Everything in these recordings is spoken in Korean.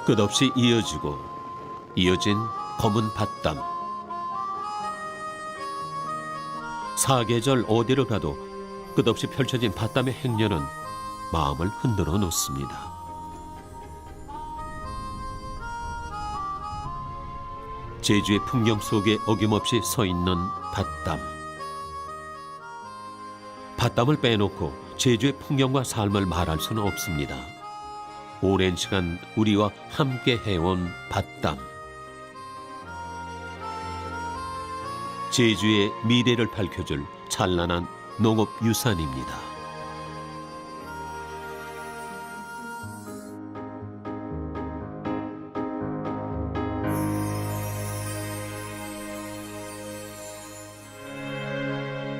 끝없이 이어지고 이어진 검은 밭담. 사계절 어디를 가도 끝없이 펼쳐진 밭담의 행렬은 마음을 흔들어 놓습니다. 제주의 풍경 속에 어김없이 서 있는 밭담. 밭담을 빼놓고 제주의 풍경과 삶을 말할 수는 없습니다. 오랜 시간 우리와 함께 해온 밭담. 제주의 미래를 밝혀줄 찬란한 농업 유산입니다.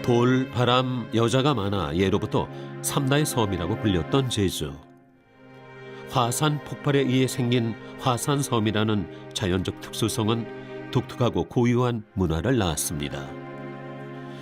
돌, 바람, 여자가 많아 예로부터 삼다의 섬이라고 불렸던 제주. 화산 폭발에 의해 생긴 화산섬이라는 자연적 특수성은 독특하고 고유한 문화를 낳았습니다.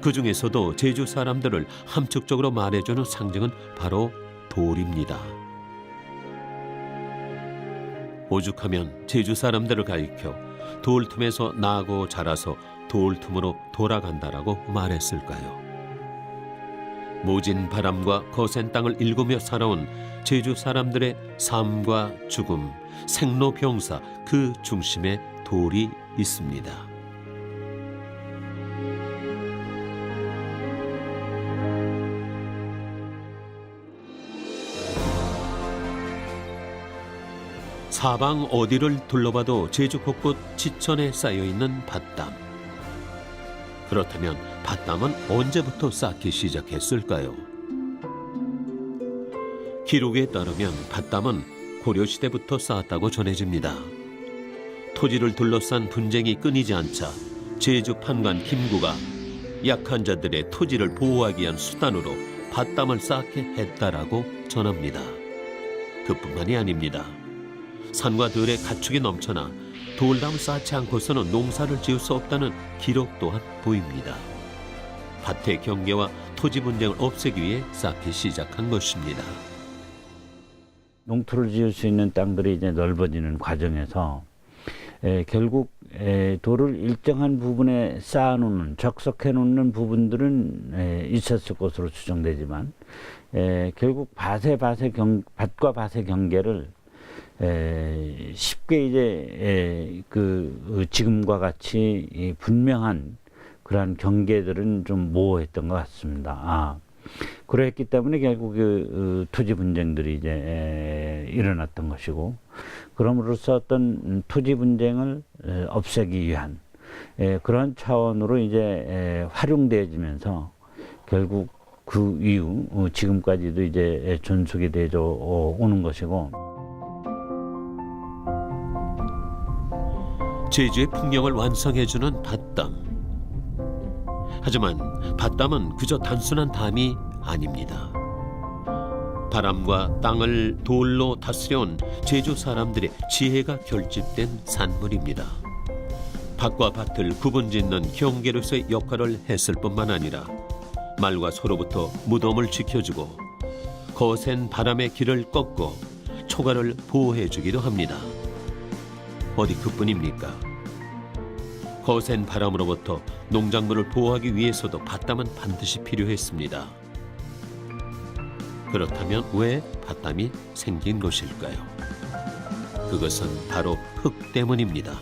그 중에서도 제주 사람들을 함축적으로 말해주는 상징은 바로 돌입니다. 오죽하면 제주 사람들을 가리켜 돌 틈에서 나고 자라서 돌 틈으로 돌아간다라고 말했을까요? 모진 바람과 거센 땅을 일구며 살아온 제주 사람들의 삶과 죽음, 생로병사 그 중심에 돌이 있습니다. 사방 어디를 둘러봐도 제주 곳곳 지천에 쌓여있는 밭담. 그렇다면 밭담은 언제부터 쌓기 시작했을까요? 기록에 따르면 밭담은 고려시대부터 쌓았다고 전해집니다. 토지를 둘러싼 분쟁이 끊이지 않자 제주 판관 김구가 약한 자들의 토지를 보호하기 위한 수단으로 밭담을 쌓게 했다라고 전합니다. 그뿐만이 아닙니다. 산과 들의 가축이 넘쳐나 돌담을 쌓지 않고서는 농사를 지을 수 없다는 기록 또한 보입니다. 밭의 경계와 토지 분쟁을 없애기 위해 쌓기 시작한 것입니다. 농토를 지을 수 있는 땅들이 이제 넓어지는 과정에서 결국 돌을 일정한 부분에 쌓아놓는, 적석해 놓는 부분들은 있었을 것으로 추정되지만 결국 밭과 밭의 경계를 쉽게 이제 지금과 같이 분명한 그러한 경계들은 좀 모호했던 것 같습니다. 그랬기 때문에 결국 토지 분쟁들이 이제 일어났던 것이고, 그럼으로써 어떤 토지 분쟁을 없애기 위한 그런 차원으로 이제 활용되어지면서 결국 그 이후 지금까지도 이제 존속이 되어 오는 것이고. 제주의 풍경을 완성해주는 밭담. 하지만 밭담은 그저 단순한 담이 아닙니다. 바람과 땅을 돌로 다스려온 제주 사람들의 지혜가 결집된 산물입니다. 밭과 밭을 구분짓는 경계로서의 역할을 했을 뿐만 아니라 말과 소로부터 무덤을 지켜주고 거센 바람의 길을 꺾고 초가를 보호해주기도 합니다. 어디 그뿐입니까? 거센 바람으로부터 농작물을 보호하기 위해서도 밭담은 반드시 필요했습니다. 그렇다면 왜 밭담이 생긴 것일까요? 그것은 바로 흙 때문입니다.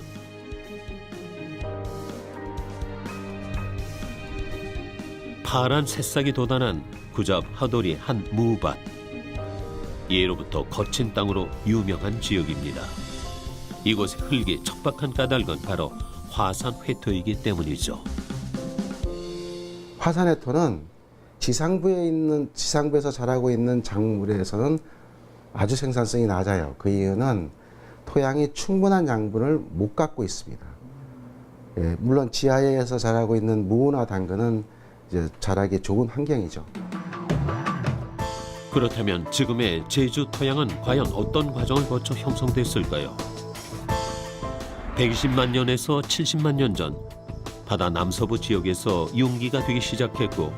파란 새싹이 돋아난 구잡 하돌이 한 무밭. 예로부터 거친 땅으로 유명한 지역입니다. 이곳의 흙이 척박한 까닭은 바로 화산 회토이기 때문이죠. 화산 회토는 지상부에서 자라고 있는 작물에서는 아주 생산성이 낮아요. 그 이유는 토양이 충분한 양분을 못 갖고 있습니다. 물론 지하에서 자라고 있는 무나 당근은 이제 자라기 좋은 환경이죠. 그렇다면 지금의 제주 토양은 과연 어떤 과정을 거쳐 형성됐을까요? 120만 년에서 70만 년 전 바다 남서부 지역에서 융기가 되기 시작했고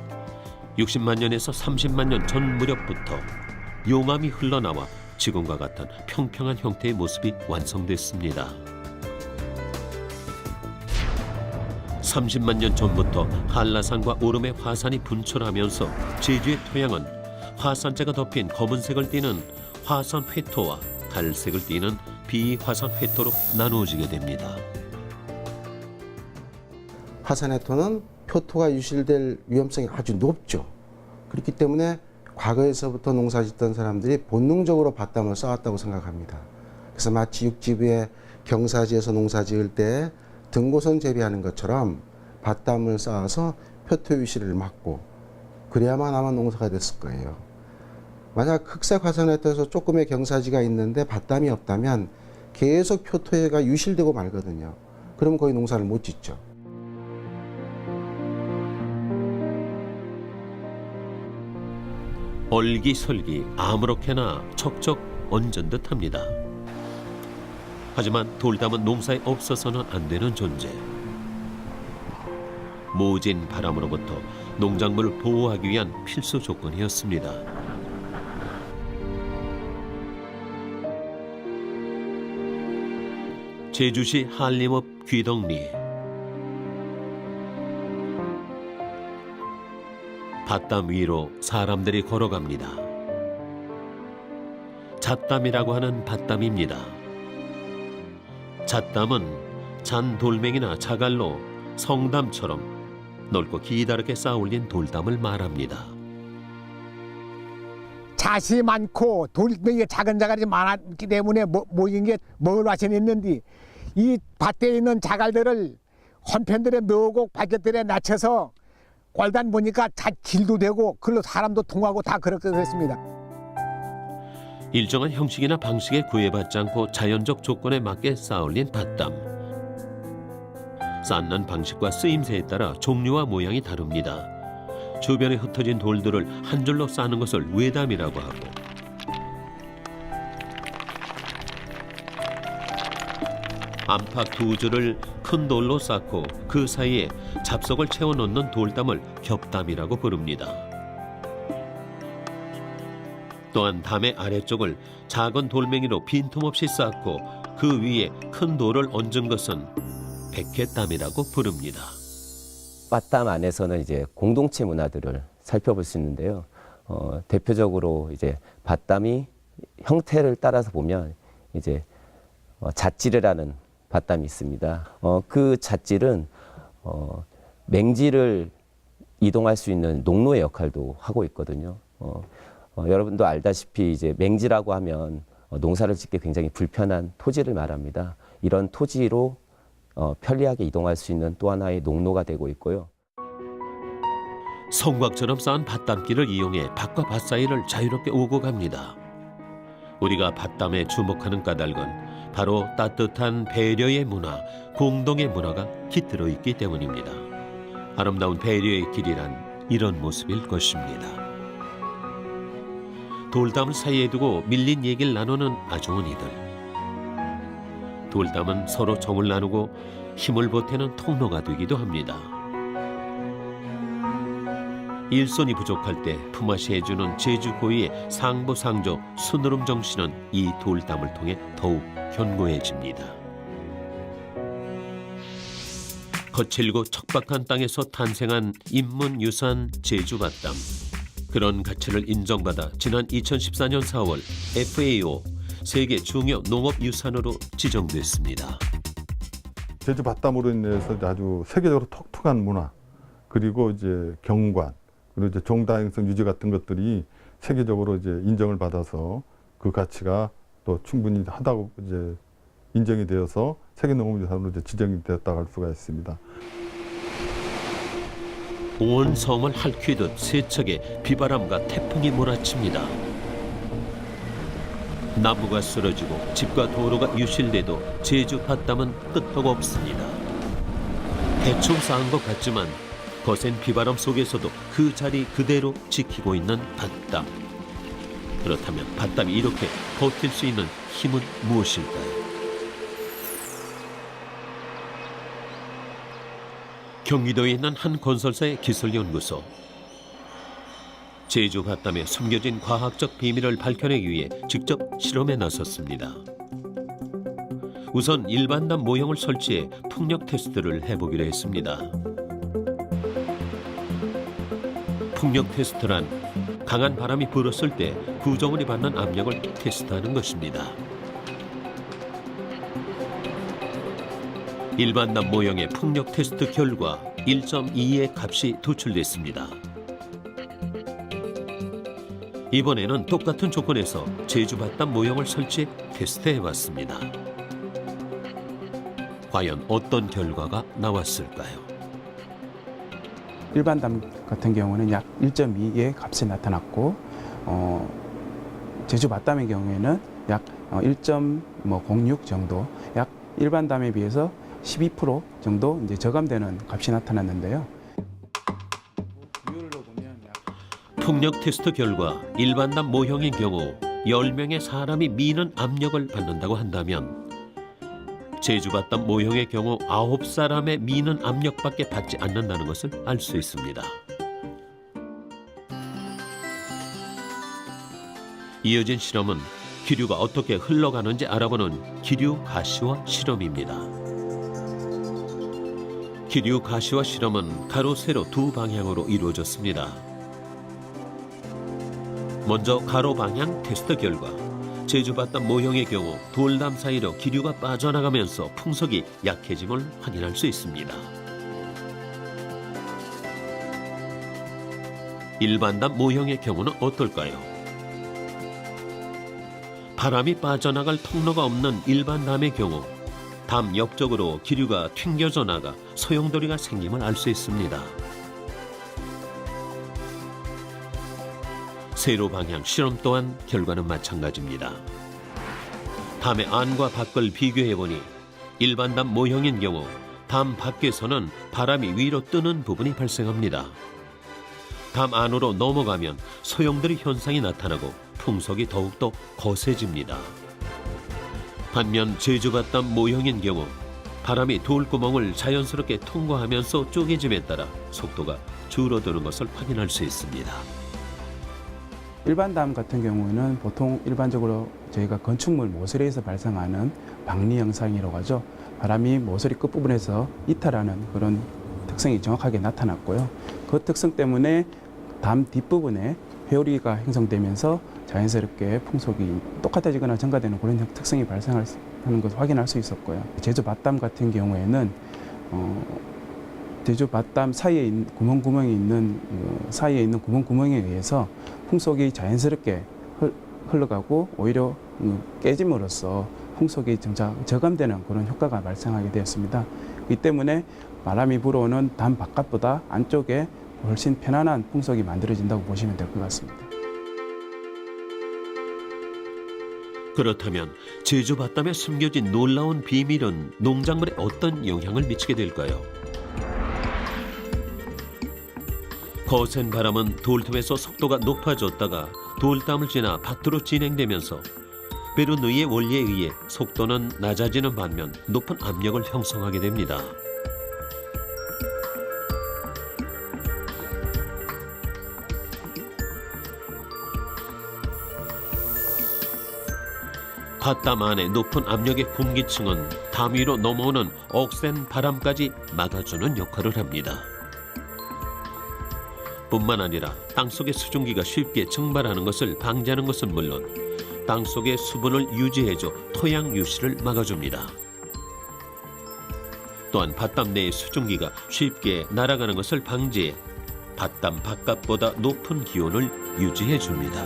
60만 년에서 30만 년 전 무렵부터 용암이 흘러나와 지금과 같은 평평한 형태의 모습이 완성됐습니다. 30만 년 전부터 한라산과 오름의 화산이 분출하면서 제주의 토양은 화산재가 덮인 검은색을 띠는 화산 회토와 갈색을 띠는 비화산 회토로 나누어지게 됩니다. 화산 회토는 표토가 유실될 위험성이 아주 높죠. 그렇기 때문에 과거에서부터 농사짓던 사람들이 본능적으로 밭담을 쌓았다고 생각합니다. 그래서 마치 육지부에 경사지에서 농사 지을 때 등고선 재배하는 것처럼 밭담을 쌓아서 표토 유실을 막고 그래야만 아마 농사가 됐을 거예요. 만약 흑색 화산 회토에서 조금의 경사지가 있는데 밭담이 없다면 계속 표토가 유실되고 말거든요. 그러면 거의 농사를 못 짓죠. 얼기설기 아무렇게나 척척 얹은 듯합니다. 하지만 돌담은 농사에 없어서는 안 되는 존재. 모진 바람으로부터 농작물을 보호하기 위한 필수 조건이었습니다. 제주시 한림읍 귀덕리. 밭담 위로 사람들이 걸어갑니다. 잣담이라고 하는 밭담입니다. 잣담은 잔 돌멩이나 자갈로 성담처럼 넓고 기다랗게 쌓아올린 돌담을 말합니다. 잣이 많고 돌멩이가 작은 자갈이 많았기 때문에 모인 게 먹을 맛이 있는데 이 밭에 있는 자갈들을 헌편들에 넣고 바켓들에 낮춰서 꼴단 보니까 잣 길도 되고 그걸로 사람도 통하고 다 그렇게 됐습니다. 일정한 형식이나 방식에 구애받지 않고 자연적 조건에 맞게 쌓아올린 밭담. 쌓는 방식과 쓰임새에 따라 종류와 모양이 다릅니다. 주변에 흩어진 돌들을 한 줄로 쌓는 것을 외담이라고 하고, 안팎 두 줄을 큰 돌로 쌓고 그 사이에 잡석을 채워 넣는 돌담을 겹담이라고 부릅니다. 또한 담의 아래쪽을 작은 돌멩이로 빈틈없이 쌓고 그 위에 큰 돌을 얹은 것은 백회담이라고 부릅니다. 밭담 안에서는 이제 공동체 문화들을 살펴볼 수 있는데요. 대표적으로 이제 밭담이 형태를 따라서 보면 이제 잣지르라는 밭담이 있습니다. 그 잣질은 맹지를 이동할 수 있는 농로의 역할도 하고 있거든요. 여러분도 알다시피 이제 맹지라고 하면 농사를 짓기 굉장히 불편한 토지를 말합니다. 이런 토지로 편리하게 이동할 수 있는 또 하나의 농로가 되고 있고요. 성곽처럼 쌓은 밭담길을 이용해 밭과 밭 사이를 자유롭게 오고 갑니다. 우리가 밭담에 주목하는 까닭은 바로 따뜻한 배려의 문화, 공동의 문화가 깃들어 있기 때문입니다. 아름다운 배려의 길이란 이런 모습일 것입니다. 돌담을 사이에 두고 밀린 얘기를 나누는 아주머니들. 돌담은 서로 정을 나누고 힘을 보태는 통로가 되기도 합니다. 일손이 부족할 때 품앗이 해주는 제주 고유의 상부상조 순으름 정신은 이 돌담을 통해 더욱 견고해집니다. 거칠고 척박한 땅에서 탄생한 인문유산 제주밭담. 그런 가치를 인정받아 지난 2014년 4월 FAO 세계 중요 농업유산으로 지정됐습니다. 제주 밭담으로 인해서 아주 세계적으로 독특한 문화, 그리고 이제 경관, 그리고 이제 종다양성 유지 같은 것들이 세계적으로 이제 인정을 받아서 그 가치가 또 충분히 하다고 이제 인정이 되어서 세계 농업유산으로 이제 지정이 되었다고 할 수가 있습니다. 온 섬을 핥히듯 세척에 비바람과 태풍이 몰아칩니다. 나무가 쓰러지고 집과 도로가 유실돼도 제주 밭담은 끄떡 없습니다. 대충 쌓은 것 같지만 거센 비바람 속에서도 그 자리 그대로 지키고 있는 밭담. 그렇다면 밭담이 이렇게 버틸 수 있는 힘은 무엇일까요? 경기도에 있는 한 건설사의 기술연구소. 제주 밭담에 숨겨진 과학적 비밀을 밝혀내기 위해 직접 실험에 나섰습니다. 우선 일반담 모형을 설치해 풍력 테스트를 해보기로 했습니다. 풍력 테스트란 강한 바람이 불었을 때 구조물이 받는 압력을 테스트하는 것입니다. 일반담 모형의 풍력 테스트 결과 1.2의 값이 도출됐습니다. 이번에는 똑같은 조건에서 제주 밭담 모형을 설치해 테스트해봤습니다. 과연 어떤 결과가 나왔을까요? 일반 담 같은 경우는 약 1.2의 값이 나타났고 제주 밭담의 경우에는 약 1.06 정도, 약 일반 담에 비해서 12% 정도 이제 저감되는 값이 나타났는데요. 풍력 테스트 결과 일반담 모형의 경우 10명의 사람이 미는 압력을 받는다고 한다면 제주 밭담 모형의 경우 9사람의 미는 압력밖에 받지 않는다는 것을 알 수 있습니다. 이어진 실험은 기류가 어떻게 흘러가는지 알아보는 기류 가시화 실험입니다. 기류 가시화 실험은 가로 세로 두 방향으로 이루어졌습니다. 먼저 가로 방향 테스트 결과 제주 밭담 모형의 경우 돌담 사이로 기류가 빠져나가면서 풍속이 약해짐을 확인할 수 있습니다. 일반담 모형의 경우는 어떨까요? 바람이 빠져나갈 통로가 없는 일반담의 경우 담 옆쪽으로 기류가 튕겨져 나가 소용돌이가 생김을 알 수 있습니다. 세로 방향 실험 또한 결과는 마찬가지입니다. 담의 안과 밖을 비교해보니 일반담 모형인 경우 담 밖에서는 바람이 위로 뜨는 부분이 발생합니다. 담 안으로 넘어가면 소용돌이 현상이 나타나고 풍속이 더욱더 거세집니다. 반면 제주 밭담 모형인 경우 바람이 돌구멍을 자연스럽게 통과하면서 쪼개짐에 따라 속도가 줄어드는 것을 확인할 수 있습니다. 일반 담 같은 경우는 보통 일반적으로 저희가 건축물 모서리에서 발생하는 박리 현상이라고 하죠. 바람이 모서리 끝부분에서 이탈하는 그런 특성이 정확하게 나타났고요. 그 특성 때문에 담 뒷부분에 회오리가 형성되면서 자연스럽게 풍속이 똑같아지거나 증가되는 그런 특성이 발생하는 것을 확인할 수 있었고요. 제주 밭담 같은 경우에는 제주 밭담 사이에 있는 구멍구멍이 있는 사이에 있는 구멍구멍에 의해서 풍속이 자연스럽게 흘러가고 오히려 깨짐으로써 풍속이 저감되는 그런 효과가 발생하게 되었습니다. 이 때문에 바람이 불어오는 담 바깥보다 안쪽에 훨씬 편안한 풍속이 만들어진다고 보시면 될 것 같습니다. 그렇다면 제주 밭담에 숨겨진 놀라운 비밀은 농작물에 어떤 영향을 미치게 될까요? 거센 바람은 돌틈에서 속도가 높아졌다가 돌담을 지나 밭으로 진행되면서 베르누이의 원리에 의해 속도는 낮아지는 반면 높은 압력을 형성하게 됩니다. 밭담 안의 높은 압력의 공기층은 담 위로 넘어오는 억센 바람까지 막아주는 역할을 합니다. 뿐만 아니라 땅속의 수증기가 쉽게 증발하는 것을 방지하는 것은 물론 땅속의 수분을 유지해줘 토양 유실을 막아줍니다. 또한 밭담 내의 수증기가 쉽게 날아가는 것을 방지해 밭담 바깥보다 높은 기온을 유지해줍니다.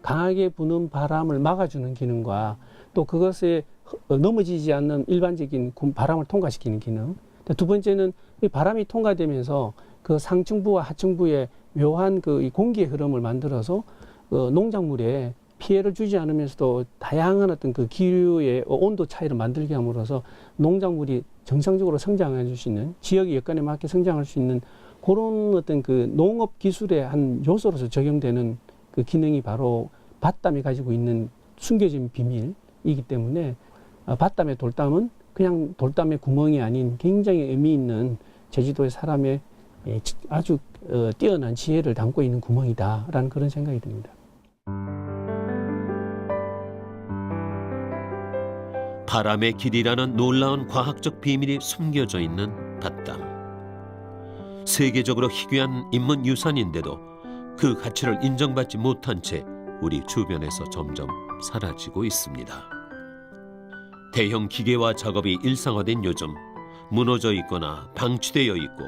강하게 부는 바람을 막아주는 기능과 또 그것에 넘어지지 않는 일반적인 바람을 통과시키는 기능. 두 번째는 이 바람이 통과되면서 그 상층부와 하층부에 묘한 그 공기의 흐름을 만들어서 농작물에 피해를 주지 않으면서도 다양한 어떤 그 기류의 온도 차이를 만들게 함으로써 농작물이 정상적으로 성장해 줄 수 있는 지역의 여건에 맞게 성장할 수 있는 그런 어떤 그 농업 기술의 한 요소로서 적용되는 그 기능이 바로 밭담이 가지고 있는 숨겨진 비밀이기 때문에 밭담의 돌담은 그냥 돌담의 구멍이 아닌 굉장히 의미 있는 제주도의 사람의 아주 뛰어난 지혜를 담고 있는 구멍이다라는 그런 생각이 듭니다. 바람의 길이라는 놀라운 과학적 비밀이 숨겨져 있는 밭담. 세계적으로 희귀한 인문유산인데도 그 가치를 인정받지 못한 채 우리 주변에서 점점 사라지고 있습니다. 대형 기계화 작업이 일상화된 요즘 무너져 있거나 방치되어 있고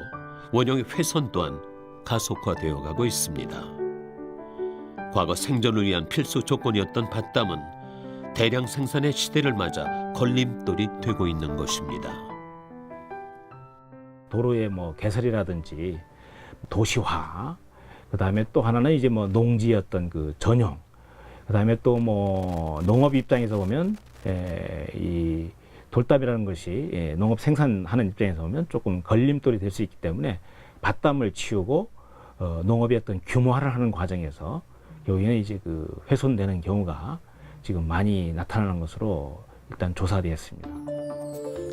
원형의 훼손 또한 가속화되어 가고 있습니다. 과거 생존을 위한 필수 조건이었던 밭담은 대량 생산의 시대를 맞아 걸림돌이 되고 있는 것입니다. 도로의 뭐 개설이라든지 도시화, 그다음에 또 하나는 이제 뭐 농지였던 그 전용, 그다음에 또 뭐 농업 입장에서 보면 이 돌담이라는 것이 농업 생산하는 입장에서 보면 조금 걸림돌이 될 수 있기 때문에 밭담을 치우고 농업의 어떤 규모화를 하는 과정에서 여기는 이제 그 훼손되는 경우가 지금 많이 나타나는 것으로 일단 조사되었습니다.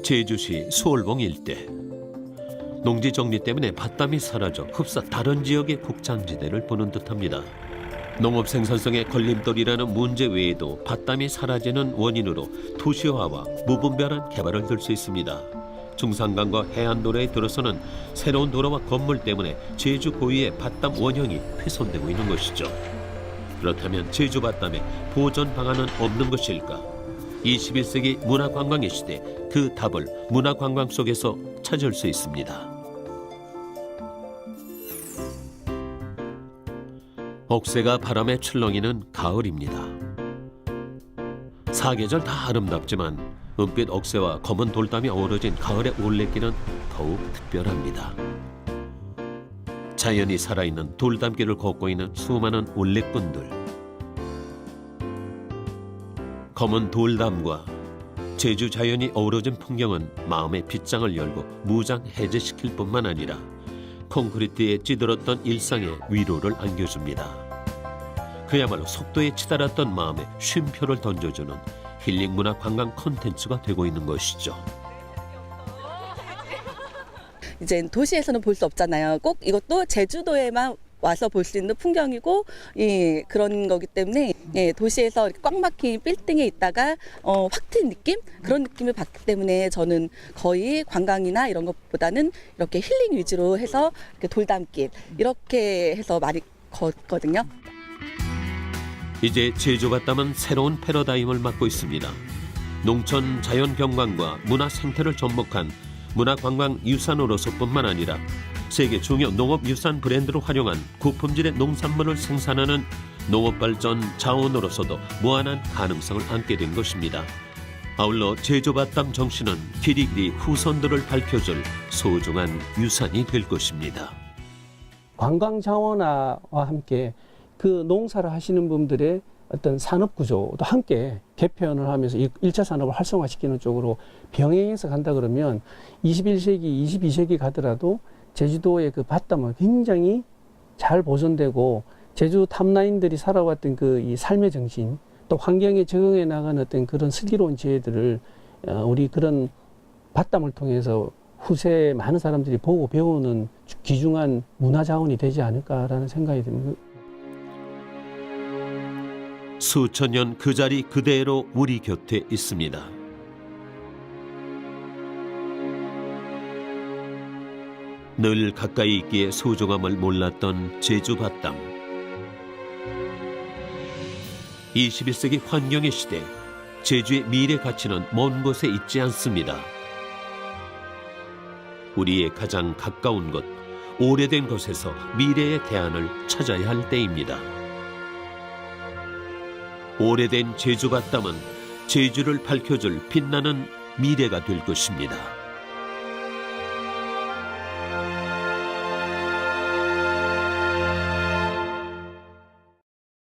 제주시 수월봉 일대. 농지 정리 때문에 밭담이 사라져 흡사 다른 지역의 곡창지대를 보는 듯합니다. 농업 생산성의 걸림돌이라는 문제 외에도 밭담이 사라지는 원인으로 도시화와 무분별한 개발을 들 수 있습니다. 중산강과 해안도로에 들어서는 새로운 도로와 건물 때문에 제주 고유의 밭담 원형이 훼손되고 있는 것이죠. 그렇다면 제주 밭담에 보존 방안은 없는 것일까? 21세기 문화관광의 시대, 그 답을 문화관광 속에서 찾을 수 있습니다. 옥새가 바람에 출렁이는 가을입니다. 사계절 다 아름답지만 은빛 옥새와 검은 돌담이 어우러진 가을의 올레길은 더욱 특별합니다. 자연이 살아있는 돌담길을 걷고 있는 수많은 올레꾼들. 검은 돌담과 제주 자연이 어우러진 풍경은 마음의 빗장을 열고 무장 해제시킬 뿐만 아니라 콘크리트에 찌들었던 일상에 위로를 안겨줍니다. 그야말로 속도에 치달았던 마음에 쉼표를 던져주는 힐링 문화 관광 콘텐츠가 되고 있는 것이죠. 이제 도시에서는 볼 수 없잖아요. 꼭 이것도 제주도에만 와서 볼 수 있는 풍경이고 그런 거기 때문에 도시에서 이렇게 꽉 막힌 빌딩에 있다가 확 트인 느낌? 그런 느낌을 받기 때문에 저는 거의 관광이나 이런 것보다는 이렇게 힐링 위주로 해서 이렇게 돌담길 이렇게 해서 많이 걷거든요. 이제 제주 밭담은 새로운 패러다임을 맞고 있습니다. 농촌 자연 경관과 문화 생태를 접목한 문화관광 유산으로서뿐만 아니라 세계 중요 농업유산 브랜드를 활용한 고품질의 농산물을 생산하는 농업발전 자원으로서도 무한한 가능성을 안게 된 것입니다. 아울러 제주 밭담 정신은 길이길이 후손들을 밝혀줄 소중한 유산이 될 것입니다. 관광 자원화와 함께 그 농사를 하시는 분들의 어떤 산업 구조도 함께 개편을 하면서 1차 산업을 활성화시키는 쪽으로 병행해서 간다 그러면 21세기, 22세기 가더라도 제주도의 그 밭담은 굉장히 잘 보존되고 제주 탑라인들이 살아왔던 그 이 삶의 정신 또 환경에 적응해 나가는 어떤 그런 슬기로운 지혜들을 우리 그런 밭담을 통해서 후세 많은 사람들이 보고 배우는 귀중한 문화 자원이 되지 않을까라는 생각이 듭니다. 수천 년 그 자리 그대로 우리 곁에 있습니다. 늘 가까이 있기에 소중함을 몰랐던 제주 밭담. 21세기 환경의 시대, 제주의 미래 가치는 먼 곳에 있지 않습니다. 우리의 가장 가까운 곳, 오래된 곳에서 미래의 대안을 찾아야 할 때입니다. 오래된 제주 밭담은 제주를 밝혀줄 빛나는 미래가 될 것입니다.